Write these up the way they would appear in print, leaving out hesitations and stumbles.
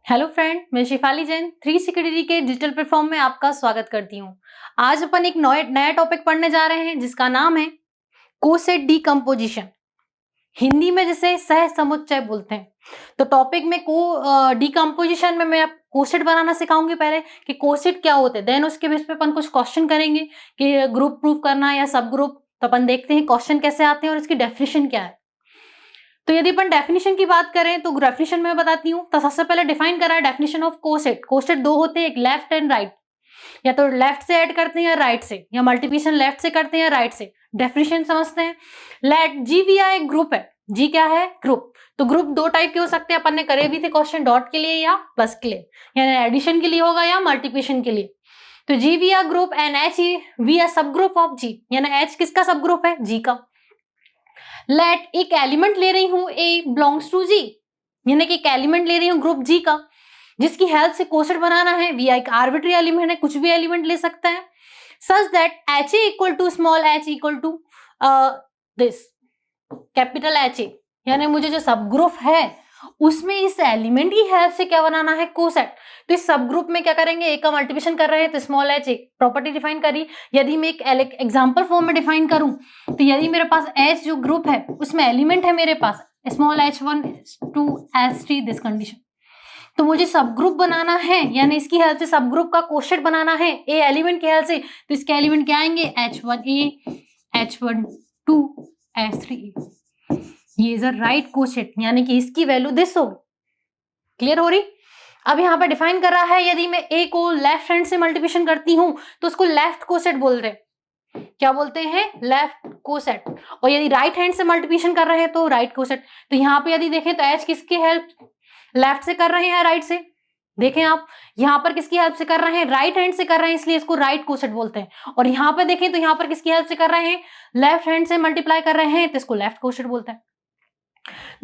Hello friend, मैं Shifali Jain 360 degree के digital platform में आपका स्वागत करती हूँ। आज अपन एक नया टॉपिक पढ़ने जा रहे हैं जिसका नाम है कोसेट डीकम्पोजिशन। हिंदी में जिसे सह समुच्चय बोलते हैं। तो टॉपिक में डीकम्पोजिशन में मैं कोसेट बनाना सिखाऊंगी पहले कि कोसेट क्या होते हैं। देन उसके बेस पे अपन कुछ क्वेश्चन करेंगे कि ग्रुप प्रूफ करना या सब ग्रुप। तो अपन देखते हैं क्वेश्चन कैसे आते हैं और इसकी डेफिनेशन क्या है। तो यदि अपन डेफिनेशन की बात करें तो डेफिनेशन में बताती हूँ। तो सबसे पहले डिफाइन करा है डेफिनेशन ऑफ कोसेट। कोसेट दो होते हैं, एक लेफ्ट एंड राइट। या तो लेफ्ट से ऐड करते हैं या राइट से, या मल्टीप्लिकेशन लेफ्ट से करते हैं या राइट से। डेफिनेशन समझते हैं। लेट जी वी आई एक ग्रुप है। जी क्या है? ग्रुप। तो ग्रुप दो टाइप के हो सकते हैं, अपन ने करे भी थे क्वेश्चन, डॉट के लिए या प्लस के लिए, यानी एडिशन के लिए होगा या मल्टीप्लिकेशन के लिए। तो G we are group and H we are subgroup of G, यानी एच किसका सब ग्रुप है? जी का। लेट एक एलिमेंट ले रही हूं ए बिलोंग्स टू जी, यानी कि एक एलिमेंट ले रही हूं ग्रुप जी का, जिसकी हेल्प से कोसेट बनाना है। वी एक आर्बिट्री एलिमेंट है, कुछ भी एलिमेंट ले सकता है। Such that H A equal to small H equal to this capital H A, यानी मुझे जो सब ग्रुप है उसमें इस एलिमेंट की हेल्प से क्या बनाना है? कोसेट। तो इस सब ग्रुप में क्या करेंगे? ए का मल्टीप्लिकेशन कर रहे हैं तो स्मॉल एच, एक प्रॉपर्टी डिफाइन करी। यदि मैं एक एग्जांपल फॉर्म में डिफाइन करूं तो यदि मेरे पास एच जो ग्रुप है उसमें एलिमेंट है मेरे पास small h1 to h3 this condition, तो मुझे सब ग्रुप बनाना है, यानी इसकी हेल्प से सब ग्रुप का कोशेट बनाना है ए एलिमेंट की हेल्प से। तो इसके एलिमेंट क्या आएंगे? h1a, h12, h3a। ये इज अ राइट कोशेट, यानी कि इसकी वैल्यू दिस होगी। क्लियर हो रही? अब यहाँ पर डिफाइन कर रहा है यदि मैं ए को लेफ्ट हैंड से मल्टीप्लिकेशन करती हूं तो उसको लेफ्ट कोसेट बोल रहे हैं। क्या बोलते हैं? Left coset. और यदि राइट हैंड से मल्टीप्लिकेशन कर रहे हैं तो राइट कोसेट। तो यहाँ पे यदि देखें तो एच किसकी हेल्प लेफ्ट से कर रहे हैं या राइट से? देखें आप, यहाँ पर किसकी हेल्प से कर रहे हैं? राइट हैंड से कर रहे हैं, इसलिए इसको राइट कोसेट बोलते हैं। और यहाँ पर देखें तो यहाँ पर किसकी हेल्प से कर रहे हैं? लेफ्ट हैंड से मल्टीप्लाई कर रहे हैं, तो इसको लेफ्ट कोसेट बोलते हैं।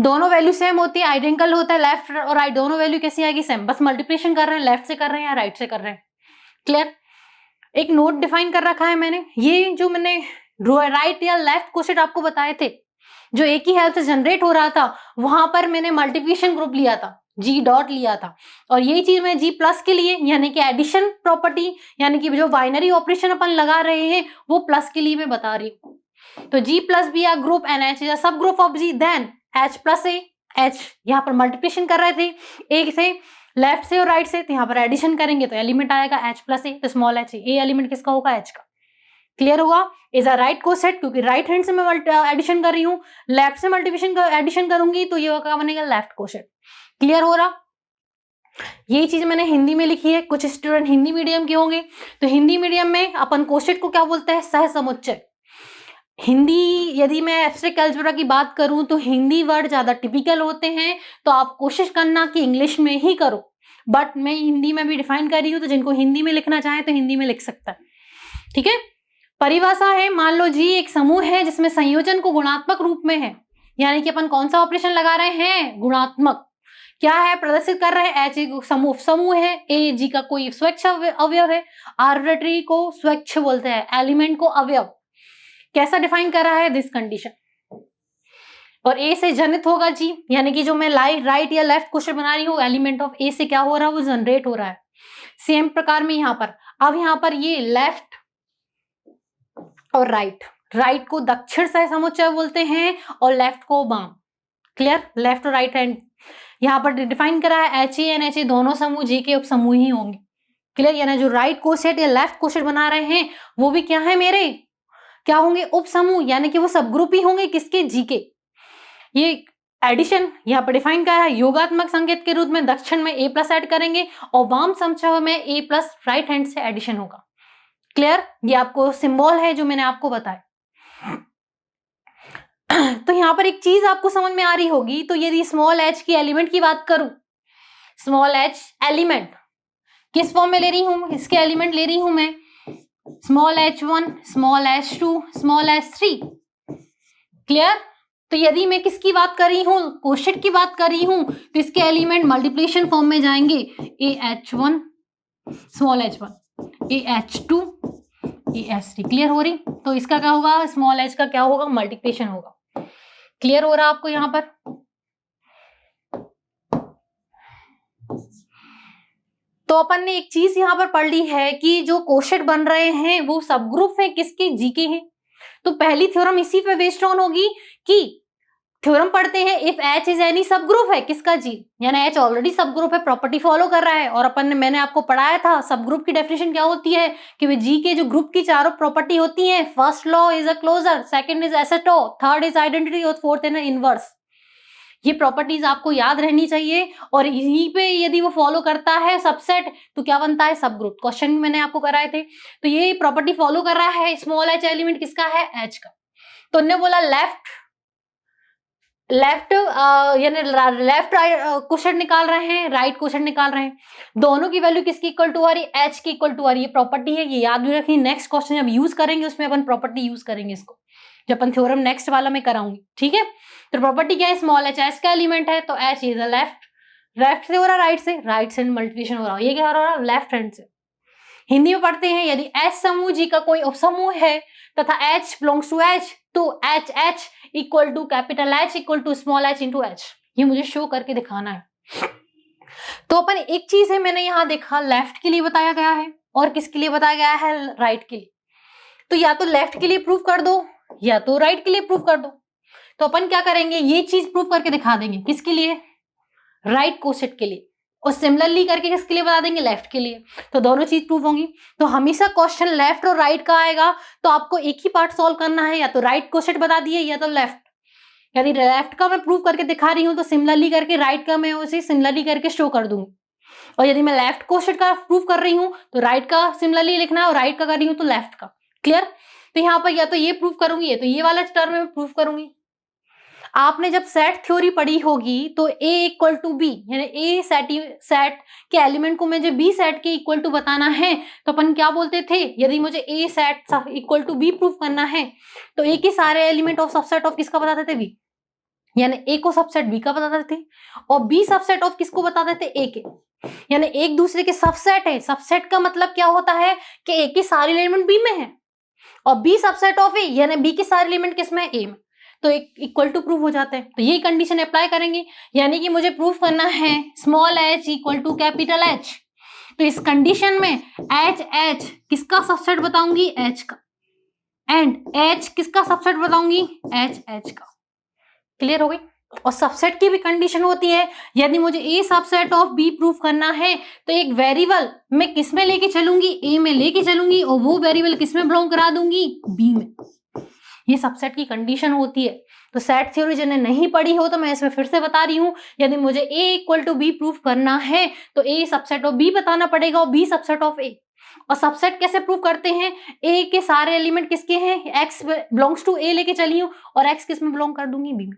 दोनों वैल्यू सेम होती है, आइडेंटिकल होता है। लेफ्ट और राइट दोनों वैल्यू कैसी आएगी? सेम। बस मल्टीप्लिकेशन कर रहे हैं, लेफ्ट से कर रहे हैं या राइट से कर रहे हैं। क्लियर? एक नोट डिफाइन कर रखा है मैंने। ये जो मैंने राइट या लेफ्ट कोसेट आपको बताए थे, जो एक ही हेल्प से जनरेट हो रहा था, वहां पर मैंने मल्टीप्लिकेशन ग्रुप लिया था, जी डॉट लिया था। और यही चीज मैं जी प्लस के लिए, यानी कि एडिशन प्रॉपर्टी, यानी कि जो बाइनरी ऑपरेशन अपन लगा रहे हैं वो प्लस के लिए मैं बता रही हूँ। तो G plus be a group and H is subgroup of G, then H plus A. H यहाँ पर मल्टीप्लिकेशन कर रहे थे एक से लेफ्ट से और राइट से, तो यहाँ पर एडिशन करेंगे तो एलिमेंट आएगा एच प्लस ए, तो स्मॉल एच ए एलिमेंट किसका होगा? एच का। क्लियर हुआ? इज अ राइट कोसेट, क्योंकि राइट हैंड से मैं एडिशन कर रही हूँ, लेफ्ट से मल्टीप्लिकेशन एडिशन करूंगी तो ये क्या बनेगा? Left coset. क्लियर हो रहा? यही चीज मैंने हिंदी में लिखी है। कुछ स्टूडेंट हिंदी मीडियम के होंगे, तो हिंदी मीडियम में अपन कोसेट को क्या बोलते हैं? सह समुच्चय। हिंदी, यदि मैं एब्स्ट्रैक्ट अलजेब्रा की बात करूं तो हिंदी वर्ड ज्यादा टिपिकल होते हैं, तो आप कोशिश करना कि इंग्लिश में ही करो। बट मैं हिंदी में भी डिफाइन कर रही हूं, तो जिनको हिंदी में लिखना चाहे तो हिंदी में लिख सकता है। ठीक है? परिभाषा है, मान लो जी एक समूह है जिसमें संयोजन को गुणात्मक रूप में है, यानी कि अपन कौन सा ऑपरेशन लगा रहे हैं? गुणात्मक। क्या है? प्रदर्शित कर रहे हैं एच समूह है, ए जी का कोई स्वच्छ अवयव है। आर्बिट्री को स्वच्छ बोलते हैं, एलिमेंट को अवयव। कैसा डिफाइन कर रहा है? This condition. और ए से जनित होगा जी, यानी कि जो मैं राइट या लेफ्ट क्वेश्चन बना रही हूँ, एलिमेंट ऑफ ए से क्या हो रहा है? वो जनरेट हो रहा है। सेम प्रकार में यहाँ पर, अब यहाँ पर ये लेफ्ट और राइट को दक्षिण सह समुच्चय बोलते हैं और लेफ्ट को वाम। क्लियर? लेफ्ट और राइट हैंड यहाँ पर डिफाइन करा है। H A and H A दोनों समूह जी के उप समूह ही होंगे। क्लियर? यानी जो राइट कोसेट या लेफ्ट कोसेट बना रहे हैं वो भी क्या है मेरे? क्या होंगे? उप समूह, यानी कि वो सब ग्रुप ही होंगे किसके? जी के। ये एडिशन यहाँ पर डिफाइन करा है योगात्मक संकेत के रूप में। दक्षिण में ए प्लस ऐड करेंगे और वाम समूह में ए प्लस राइट हैंड से एडिशन होगा। क्लियर? ये आपको सिंबल है जो मैंने आपको बताया। तो यहाँ पर एक चीज आपको समझ में आ रही होगी, तो यदि स्मॉल एच की एलिमेंट की बात करूं, स्मॉल एच एलिमेंट किस फॉर्म में ले रही हूं? इसके एलिमेंट ले रही हूं मैं small h1, small h2, small h3। Clear? तो यदि मैं किसकी बात कर रही हूं? कोशेट की बात कर रही हूं, तो इसके एलिमेंट मल्टीप्लिकेशन फॉर्म में जाएंगे AH1, small h1, AH2, AH3। Clear हो रही? तो इसका क्या होगा? स्मॉल h का क्या होगा? मल्टीप्लिकेशन होगा। क्लियर हो रहा आपको यहाँ पर? तो अपन ने एक चीज यहाँ पर पढ़ ली है कि जो कोशेट बन रहे हैं वो सब ग्रुप है किसके, जी के हैं। तो पहली थ्योरम इसी पे बेस्ड ऑन होगी कि थ्योरम पढ़ते हैं इफ H इज एनी सब ग्रुप है किसका, जी, यानी H ऑलरेडी सब ग्रुप है, प्रॉपर्टी फॉलो कर रहा है। और अपन ने, मैंने आपको पढ़ाया था सब ग्रुप की डेफिनेशन क्या होती है कि वे जी के जो ग्रुप की चारों प्रॉपर्टी होती हैं, first law is a closure, second is एसेटो, थर्ड इज आइडेंटिटी और फोर्थ इज इनवर्स। ये प्रॉपर्टीज आपको याद रहनी चाहिए और यहीं पे यदि वो फॉलो करता है सबसेट तो क्या बनता है, सब ग्रुप। क्वेश्चन मैंने आपको कराए थे। तो ये प्रॉपर्टी फॉलो कर रहा है, स्मॉल h एलिमेंट किसका है, H का। तो उन्होंने बोला लेफ्ट यानी लेफ्ट क्वेश्चन निकाल रहे हैं, राइट क्वेश्चन निकाल रहे हैं, दोनों की वैल्यू किसकी इक्वल टू आ रही है, H की इक्वल टू आ रही है। प्रॉपर्टी है, ये याद भी रखिए, नेक्स्ट क्वेश्चन जब यूज करेंगे उसमें अपन प्रॉपर्टी यूज करेंगे इसको, जब अपन थ्योरम नेक्स्ट वाला में कराऊंगी, ठीक है। तो प्रॉपर्टी क्या है, स्मॉल h का एलिमेंट है, तो h इज अ लेफ्ट से हो रहा है, राइट से मल्टीप्लिकेशन हो रहा है, ये क्या हो रहा है, लेफ्ट हैंड से। हिंदी में पढ़ते हैं यदि H समूह जी का कोई उपसमूह है तथा H बिलोंग्स टू H तो H equal to capital H equal to small h into H। ये मुझे शो करके दिखाना है। तो अपन एक चीज है, मैंने यहाँ देखा लेफ्ट के लिए बताया गया है और किसके लिए बताया गया है, राइट के लिए। तो या तो लेफ्ट के लिए प्रूव कर दो या तो राइट के लिए प्रूव कर दो। तो अपन क्या करेंगे, ये चीज प्रूव करके दिखा देंगे, किसके लिए, राइट कोसेट के लिए, और सिमिलरली करके किसके लिए बता देंगे, लेफ्ट के लिए। तो दोनों चीज प्रूव होंगी। तो हमेशा क्वेश्चन लेफ्ट और राइट का आएगा तो आपको एक ही पार्ट सॉल्व करना है, या तो राइट कोसेट बता दिए या तो लेफ्ट। यदि लेफ्ट का मैं प्रूव करके दिखा रही हूं तो सिमिलरली करके राइट का मैं उसे सिमिलरली करके शो कर दूंगी, और यदि मैं लेफ्ट कोसेट का प्रूव कर रही हूँ तो राइट का सिमिलरली लिखना है और राइट का कर रही हूँ तो लेफ्ट का। क्लियर। तो यहाँ पर या तो ये प्रूव करूंगी या तो ये वाला टर्म में प्रूव करूंगी। आपने जब सेट थ्योरी पढ़ी होगी तो A इक्वल टू बी, यानी ए सेट के एलिमेंट को मुझे बी सेट के इक्वल टू बताना है तो अपन क्या बोलते थे, यदि मुझे A set equal to B proof करना है तो ए के सारे एलिमेंट ऑफ सबसेट ऑफ किसका बताते थे, बी, यानी ए को सबसेट बी का बताते थे, और बी सबसेट ऑफ किसको बताते थे, ए के, यानी एक दूसरे के सबसेट है। सबसेट का मतलब क्या होता है कि ए के सारे एलिमेंट बी में है और बी सबसेट ऑफ ए, यानी बी के सारे एलिमेंट किसमें है, ए में, तो एक इक्वल टू प्रूफ हो जाता है। तो ये कंडीशन अप्लाई करेंगे, यानी कि मुझे प्रूफ करना है small h equal to capital H। तो इस कंडीशन में H किसका सबसेट बताऊंगी, H का, एंड H किसका सबसेट बताऊंगी, H का। क्लियर हो गई। और सबसेट की भी कंडीशन होती है, यदि मुझे ए सबसेट ऑफ बी प्रूफ करना है तो एक वेरिएबल मैं किस में लेके चलूंगी, ए में लेके चलूंगी, और वो वेरिएबल किस में बिलोंग करा दूंगी, बी में। ये सबसेट की कंडीशन होती है। तो सेट थ्योरी जिन्हें नहीं पढ़ी हो तो मैं इसमें फिर से बता रही हूँ, यदि मुझे ए इक्वल टू बी प्रूफ करना है तो ए सबसेट ऑफ बी बताना पड़ेगा और बी सबसेट ऑफ ए। और सबसेट कैसे प्रूव करते हैं, ए के सारे एलिमेंट किसके हैं, एक्स बिलोंग्स टू ए लेके चली हूँ और एक्स किस में बिलोंग कर दूंगी, बी में।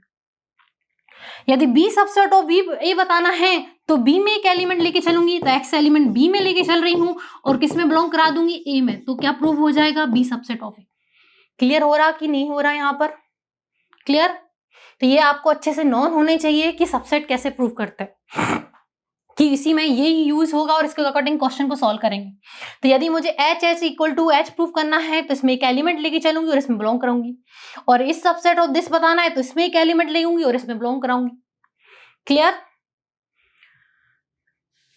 यदि बी सबसेट ऑफ बी ए बताना है तो बी में एक एलिमेंट लेके चलूंगी, तो एक्स एलिमेंट बी में लेके चल रही हूँ और किस में बिलोंग करा दूंगी, ए में। तो क्या प्रूव हो जाएगा, B subset of A. Clear हो रहा कि नहीं हो रहा यहाँ पर, क्लियर। तो ये आपको अच्छे से नॉन होने चाहिए कि सबसेट कैसे प्रूव करते हैं, कि इसी में ये यूज होगा और इसके अकॉर्डिंग क्वेश्चन को सॉल्व करेंगे। तो यदि मुझे H equal to H prove करना है तो इसमें एक एलिमेंट लेके चलूंगी और इसमें बिलोंग कराऊंगी, और इस सबसेट ऑफ दिस बताना है तो इसमें एक एलिमेंट लेंगी और इसमें बिलोंग कराऊंगी। क्लियर।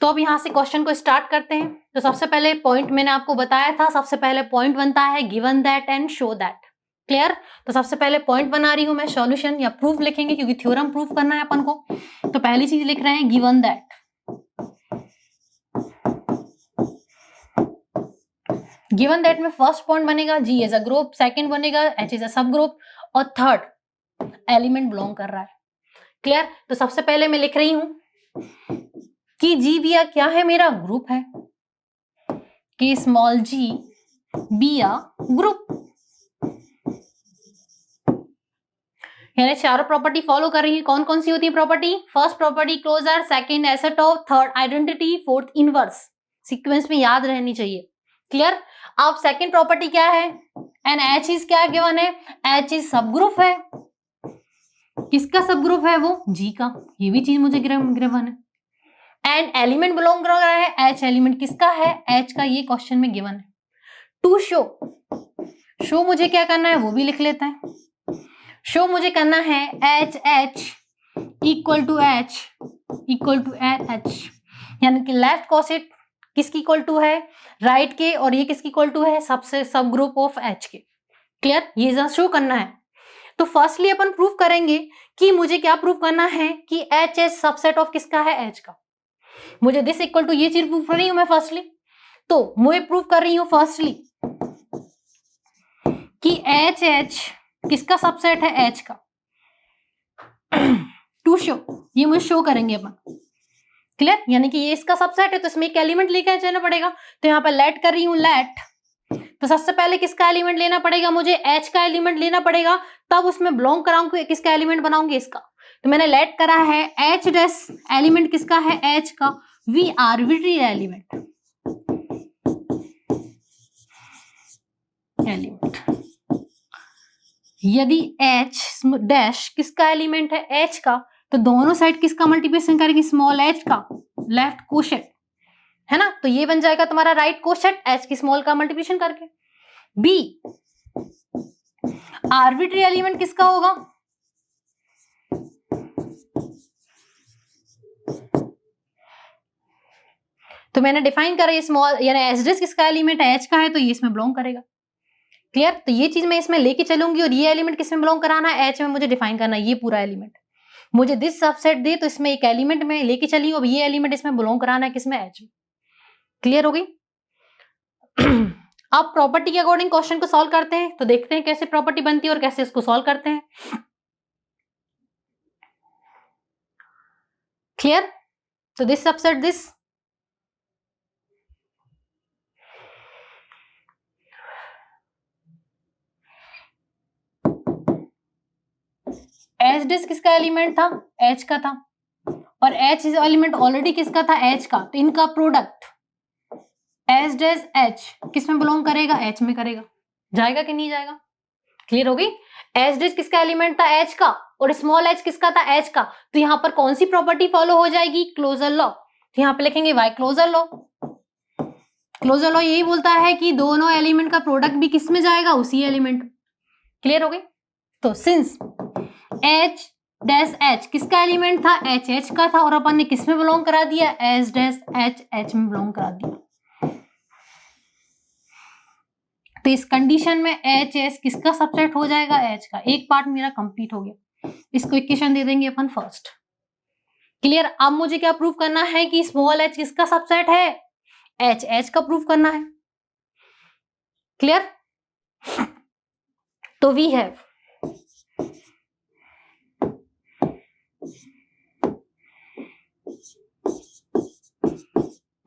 तो अब यहां से क्वेश्चन को स्टार्ट करते हैं। तो सबसे पहले पॉइंट मैंने आपको बताया था, सबसे पहले पॉइंट बनता है given that and show that. Clear. तो सबसे पहले पॉइंट बना रही हूं मैं, सॉल्यूशन या प्रूफ लिखेंगे क्योंकि थ्योरम प्रूफ करना है अपन को। तो पहली चीज लिख रहे हैं गिवन दैट, गिवन दैट में फर्स्ट पॉइंट बनेगा G is a group, second बनेगा H इज अ सब ग्रुप, और थर्ड एलिमेंट बिलोंग कर रहा है। क्लियर। तो सबसे पहले मैं लिख रही हूं कि G भी क्या है, मेरा ग्रुप है, कि small g be a group, यानी चारों प्रॉपर्टी फॉलो कर रही है। कौन कौन सी होती है property, first property closure, second asset of, third identity, fourth inverse. Sequence में याद रहनी चाहिए। क्लियर। अब सेकंड प्रॉपर्टी क्या है, एंड H इज क्या गिवन है, H इज सब ग्रुप है। किसका सब ग्रुप है, वो G का, ये भी चीज मुझे गिवन है। एंड एलिमेंट बिलोंग कर रहा है H, एलिमेंट किसका है, H का, ये क्वेश्चन में गिवन है। टू शो मुझे क्या करना है वो भी लिख लेते हैं। शो मुझे करना है H equal to H equal to H, यानी कि लेफ्ट कोसेट किसकी इक्वल टू है, राइट के, और ये किसकी इक्वल टू है, सबसे सब ग्रुप ऑफ एच के। क्लियर, ये जरा शो करना है। तो फर्स्टली अपन प्रूव करेंगे कि मुझे क्या प्रूव करना है कि एच एच सबसेट ऑफ किसका है, एच का। मुझे दिस इक्वल टू ये चीज प्रूव कर रही हूं मैं फर्स्टली, तो मैं प्रूव कर रही हूं फर्स्टली कि एच एच किसका सबसेट है, एच का। टू शो, ये मुझे शो करेंगे अपन। क्लियर, यानी कि ये इसका सबसेट है तो इसमें एक एलिमेंट लेके चलना पड़ेगा। तो यहाँ पर लेट कर रही हूं, लेट, तो सबसे पहले किसका एलिमेंट लेना पड़ेगा, मुझे एच का एलिमेंट लेना पड़ेगा, तब उसमें बिलोंग कराऊंगी, किसका एलिमेंट बनाऊंगी, इसका। तो मैंने लेट करा है एच डैश, एलिमेंट किसका है, एच का, वी आर्बिट्री एलिमेंट, यदि एच डैश किसका एलिमेंट है, एच का, तो दोनों साइड किसका मल्टीप्लिकेशन करेंगे, स्मॉल एच का, लेफ्ट कोशेट है ना, तो ये बन जाएगा तुम्हारा राइट कोशेट एच की स्मॉल का मल्टीप्लिकेशन करके। बी आर्बिट्री एलिमेंट किसका होगा, तो मैंने डिफाइन करा ये स्मॉल, यानी एच डैश किसका एलिमेंट है, एच का है, तो ये इसमें बिलोंग करेगा। क्लियर, तो ये चीज मैं इसमें लेके चलूंगी, और ये एलिमेंट किसमें बिलोंग कराना है, एच में मुझे डिफाइन करना है, ये पूरा एलिमेंट मुझे दिस सबसेट दे, तो इसमें एक एलिमेंट में लेके चली, अब ये एलिमेंट इसमें बिलोंग कराना है, किसमें, एच में। क्लियर हो गई। अब प्रॉपर्टी के अकॉर्डिंग क्वेश्चन को सॉल्व करते हैं, तो देखते हैं कैसे प्रॉपर्टी बनती है और कैसे इसको सॉल्व करते हैं। क्लियर, तो this subset this, H this किसका एलिमेंट था, एच का था, और एच इज एलिमेंट ऑलरेडी किसका था, एच का, तो इनका प्रोडक्ट एच डैश एच किस में बिलोंग करेगा, एच में करेगा, जाएगा कि नहीं जाएगा। क्लियर हो गई। एच डैश किसका एलिमेंट था, एच का, और स्मॉल एच किसका था, एच का, तो यहां पर कौन सी प्रॉपर्टी फॉलो हो जाएगी, क्लोजर लॉ। तो यहां पे लिखेंगे why closure law. Closure law यही बोलता है कि दोनों एलिमेंट का प्रोडक्ट भी किस में जाएगा, उसी एलिमेंट। क्लियर हो गई। तो सिंस एच डैश एच किसका एलिमेंट था, एच एच का था, और अपन ने किस में बिलोंग करा दिया, एच डैश एच एच में बिलोंग करा दिया। तो इस कंडीशन में एच एस किसका सबसेट हो जाएगा, एच का। एक पार्ट मेरा कंप्लीट हो गया, इसको इक्वेशन दे देंगे अपन फर्स्ट। क्लियर, अब मुझे क्या प्रूव करना है कि स्मॉल एच किसका सबसेट है, एच एच का प्रूव करना है। क्लियर, तो we have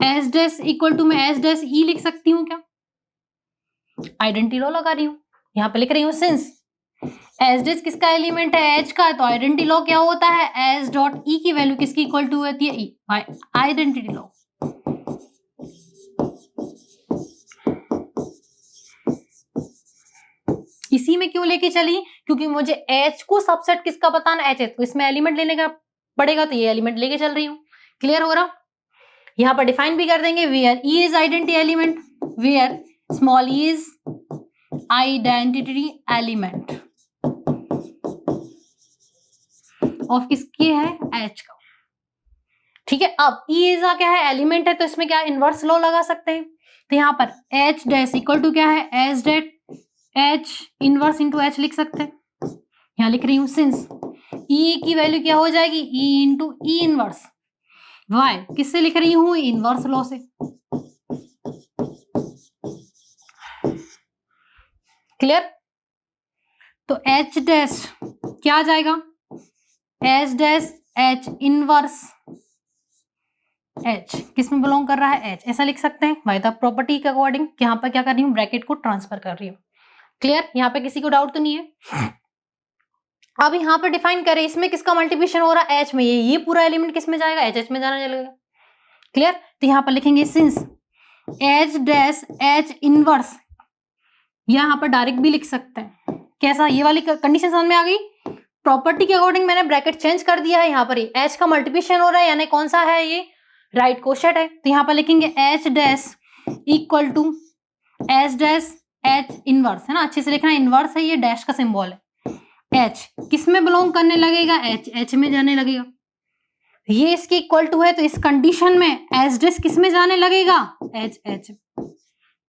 H dash equal to, मैं एच डैश ई लिख सकती हूँ क्या, आइडेंटिटी लॉ लगा रही हूं, यहां पे लिख रही हूं सिंस एच डैश किसका एलिमेंट है, एच का, तो आइडेंटिटी लॉ क्या होता है, एच डॉट ई की वैल्यू किसकी इक्वल टू होती है, ई, आइडेंटिटी लॉ। इसी में क्यों लेके चली, क्योंकि मुझे एच को सबसेट किसका बताना, एच एच, तो इसमें एलिमेंट लेने का पड़ेगा, तो ये एलिमेंट लेके चल रही हूं। क्लियर हो रहा, यहां पर डिफाइन भी कर देंगे, where E is identity element, where small E is identity element of किसकी है, एच का। ठीक है, अब ई इज क्या है, एलिमेंट है, तो इसमें क्या इनवर्स लॉ लगा सकते हैं। तो यहाँ पर एच डैश इक्वल टू क्या है, H dot H inverse into H लिख सकते हैं। यहाँ लिख रही हूं सिंस ई की वैल्यू क्या हो जाएगी, E into E inverse, why किससे लिख रही हूं, इनवर्स लॉ से। क्लियर, तो एच डैश क्या आ जाएगा, H dash H inverse H किस में बिलोंग कर रहा है, एच, ऐसा लिख सकते हैं बाय द प्रॉपर्टी के अकॉर्डिंग। यहाँ पर क्या कर रही हूँ, ब्रैकेट को ट्रांसफर कर रही हूँ। क्लियर, यहाँ पे किसी को डाउट तो नहीं है। अब यहाँ पे डिफाइन करें, इसमें किसका मल्टीप्लिकेशन हो रहा है, एच में, ये पूरा एलिमेंट किस में जाएगा, एच एच में जाना चलेगा। क्लियर, तो यहाँ पर लिखेंगे since H dash H inverse, यहाँ पर डायरेक्ट भी लिख सकते हैं। कैसा, ये वाली कंडीशन समझ में आ गई। प्रॉपर्टी के अकॉर्डिंग मैंने ब्रैकेट चेंज कर दिया है, यहाँ पर एच का मल्टीप्लिकेशन हो रहा है, यानी कौन सा है, ये राइट कोशेट है। तो यहाँ पर लिखेंगे H dash equal to H dash H inverse, है ना, अच्छे से लिखना, इनवर्स है, ये डैश का सिंबल है। एच किस में बिलोंग करने लगेगा, एच एच में जाने लगेगा। ये इसके इक्वल टू है, तो इस कंडीशन में एच डैश किस में जाने लगेगा, एच एच।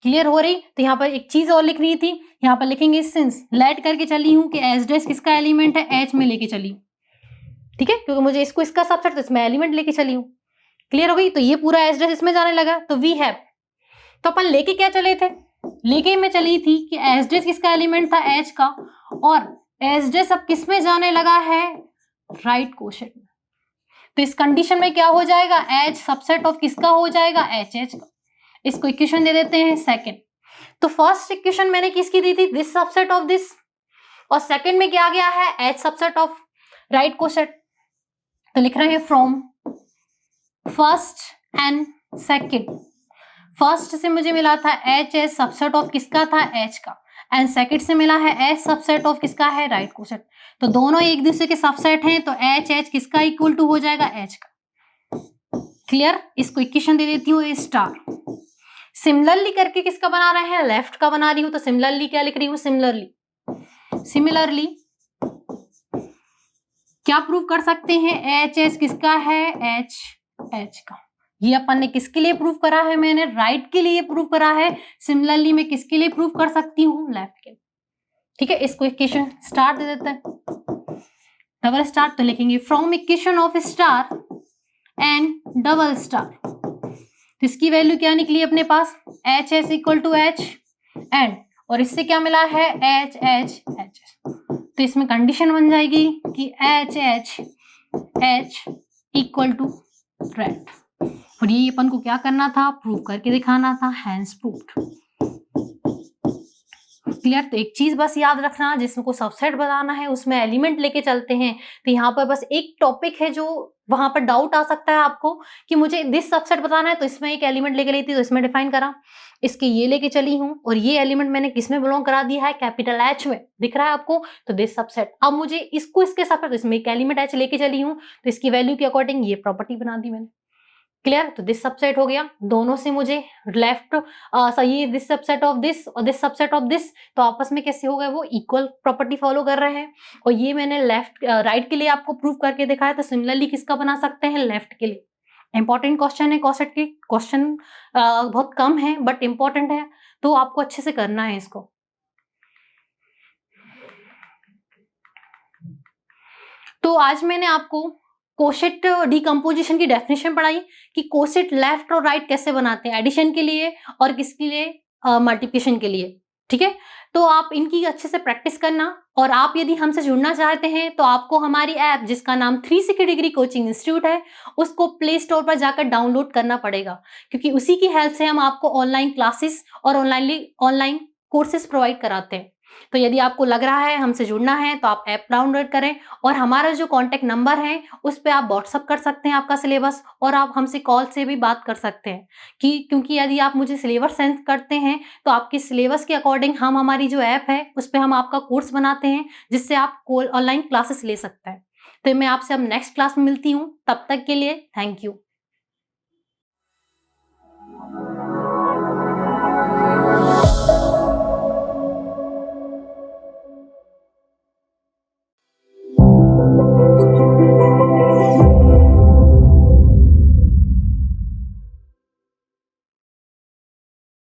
क्लियर हो रही? तो यहाँ पर एक चीज और लिख रही थी, यहाँ पर लिखेंगे सिंस लेट करके चली हूँ कि एच डैश किसका एलिमेंट है, एच में लेके चली हूँ, ठीक है, क्योंकि मुझे इसको इसका सबसेट, तो इसमें एलिमेंट लेके चली हूँ। क्लियर हो गई? तो ये पूरा एच डैश इसमें जाने लगा, तो वी हैव, तो अपन लेके क्या चले थे, लेके मैं चली थी कि एच डैश किसका एलिमेंट था, एच का, और एच डैश अब किस में जाने लगा है, राइट कोशेंट में। तो इस कंडीशन में क्या हो जाएगा, एच सबसेट ऑफ किसका हो जाएगा, एच एच का। इसको इक्वेशन दे देते हैं सेकंड। तो फर्स्ट इक्वेशन मैंने किसकी दी थी, दिस सबसेट ऑफ दिस, और सेकंड में क्या आ गया है, H subset of right coset. तो लिख रहे हैं from first and second. First से मुझे मिला था एच एच सबसेट ऑफ किसका था, एच का, एंड सेकंड से मिला है एच सबसेट ऑफ किसका है, राइट कोसेट। तो दोनों एक दूसरे के सबसेट हैं, तो एच एच किसका इक्वल टू हो जाएगा, एच का। क्लियर? इसको इक्वेशन दे देती हूँ स्टार। सिमिलरली करके किसका बना रहे हैं, लेफ्ट का बना रही हूं, तो सिमिलरली क्या लिख रही हूं, सिमिलरली क्या प्रूव कर सकते हैं, एच एच किसका है, एच एच का। ये अपन ने किसके लिए प्रूव करा है, मैंने राइट के लिए प्रूव करा है। सिमिलरली मैं किसके लिए प्रूव कर सकती हूँ, लेफ्ट के। ठीक है, इसको इक्वेशन स्टार दे देते हैं, डबल स्टार। तो लिखेंगे from equation of star and double star. तो इसकी वैल्यू क्या निकली अपने पास, H H equal to H and, और इससे क्या मिला है, एच एच एच। तो इसमें कंडीशन बन जाएगी कि H H H equal to red, और ये अपन को क्या करना था, प्रूव करके दिखाना था, हैंस प्रूव्ड। क्लियर? तो एक चीज बस याद रखना, जिसको सबसेट बनाना है उसमें एलिमेंट लेके चलते हैं। तो यहाँ पर बस एक टॉपिक है जो वहां पर डाउट आ सकता है आपको कि मुझे दिस सबसेट बताना है, तो इसमें एक एलिमेंट लेके लेती, तो इसमें डिफाइन करा, इसके ये लेके चली हूँ, और ये एलिमेंट मैंने किसमें बिलोंग करा दिया है, कैपिटल एच में, दिख रहा है आपको, तो दिस सबसेट। अब मुझे इसको इसके सबसेट, तो इसमें एक एलिमेंट एच लेके चली हूँ, तो इसकी वैल्यू के अकॉर्डिंग ये प्रॉपर्टी बना दी मैंने। क्लियर? तो दिस सबसेट हो गया, दोनों से मुझे लेफ्ट ये दिस सबसेट ऑफ दिस और दिस सबसेट ऑफ दिस, तो आपस में कैसे हो गए, वो इक्वल प्रॉपर्टी फॉलो कर रहे हैं। और ये मैंने लेफ्ट राइट के लिए आपको प्रूव करके दिखाया, तो सिमिलरली किसका बना सकते हैं, लेफ्ट के लिए। इंपॉर्टेंट क्वेश्चन है, कॉसेट के क्वेश्चन बहुत कम है बट इंपॉर्टेंट है, तो आपको अच्छे से करना है इसको। तो आज मैंने आपको कोसेट डिकम्पोजिशन की डेफिनेशन पढ़ाई कि कोसेट लेफ्ट और राइट कैसे बनाते हैं, एडिशन के लिए और किसके लिए, मल्टीप्लिकेशन के लिए। ठीक है, तो आप इनकी अच्छे से प्रैक्टिस करना, और आप यदि हमसे जुड़ना चाहते हैं तो आपको हमारी ऐप, जिसका नाम 360 डिग्री कोचिंग इंस्टीट्यूट है, उसको प्ले स्टोर पर जाकर डाउनलोड करना पड़ेगा, क्योंकि उसी की हेल्प से हम आपको ऑनलाइन क्लासेस और ऑनलाइन कोर्सेज प्रोवाइड कराते हैं। तो यदि आपको लग रहा है हमसे जुड़ना है तो आप ऐप डाउनलोड करें, और हमारा जो कॉन्टैक्ट नंबर है उस पर आप व्हाट्सअप कर सकते हैं आपका सिलेबस, और आप हमसे कॉल से भी बात कर सकते हैं क्योंकि यदि आप मुझे सिलेबस सेंड करते हैं तो आपके सिलेबस के अकॉर्डिंग हम हमारी जो ऐप है उस पर हम आपका कोर्स बनाते हैं, जिससे आप ऑनलाइन क्लासेस ले सकते हैं। तो मैं आपसे अब नेक्स्ट क्लास में मिलती हूँ, तब तक के लिए थैंक यू।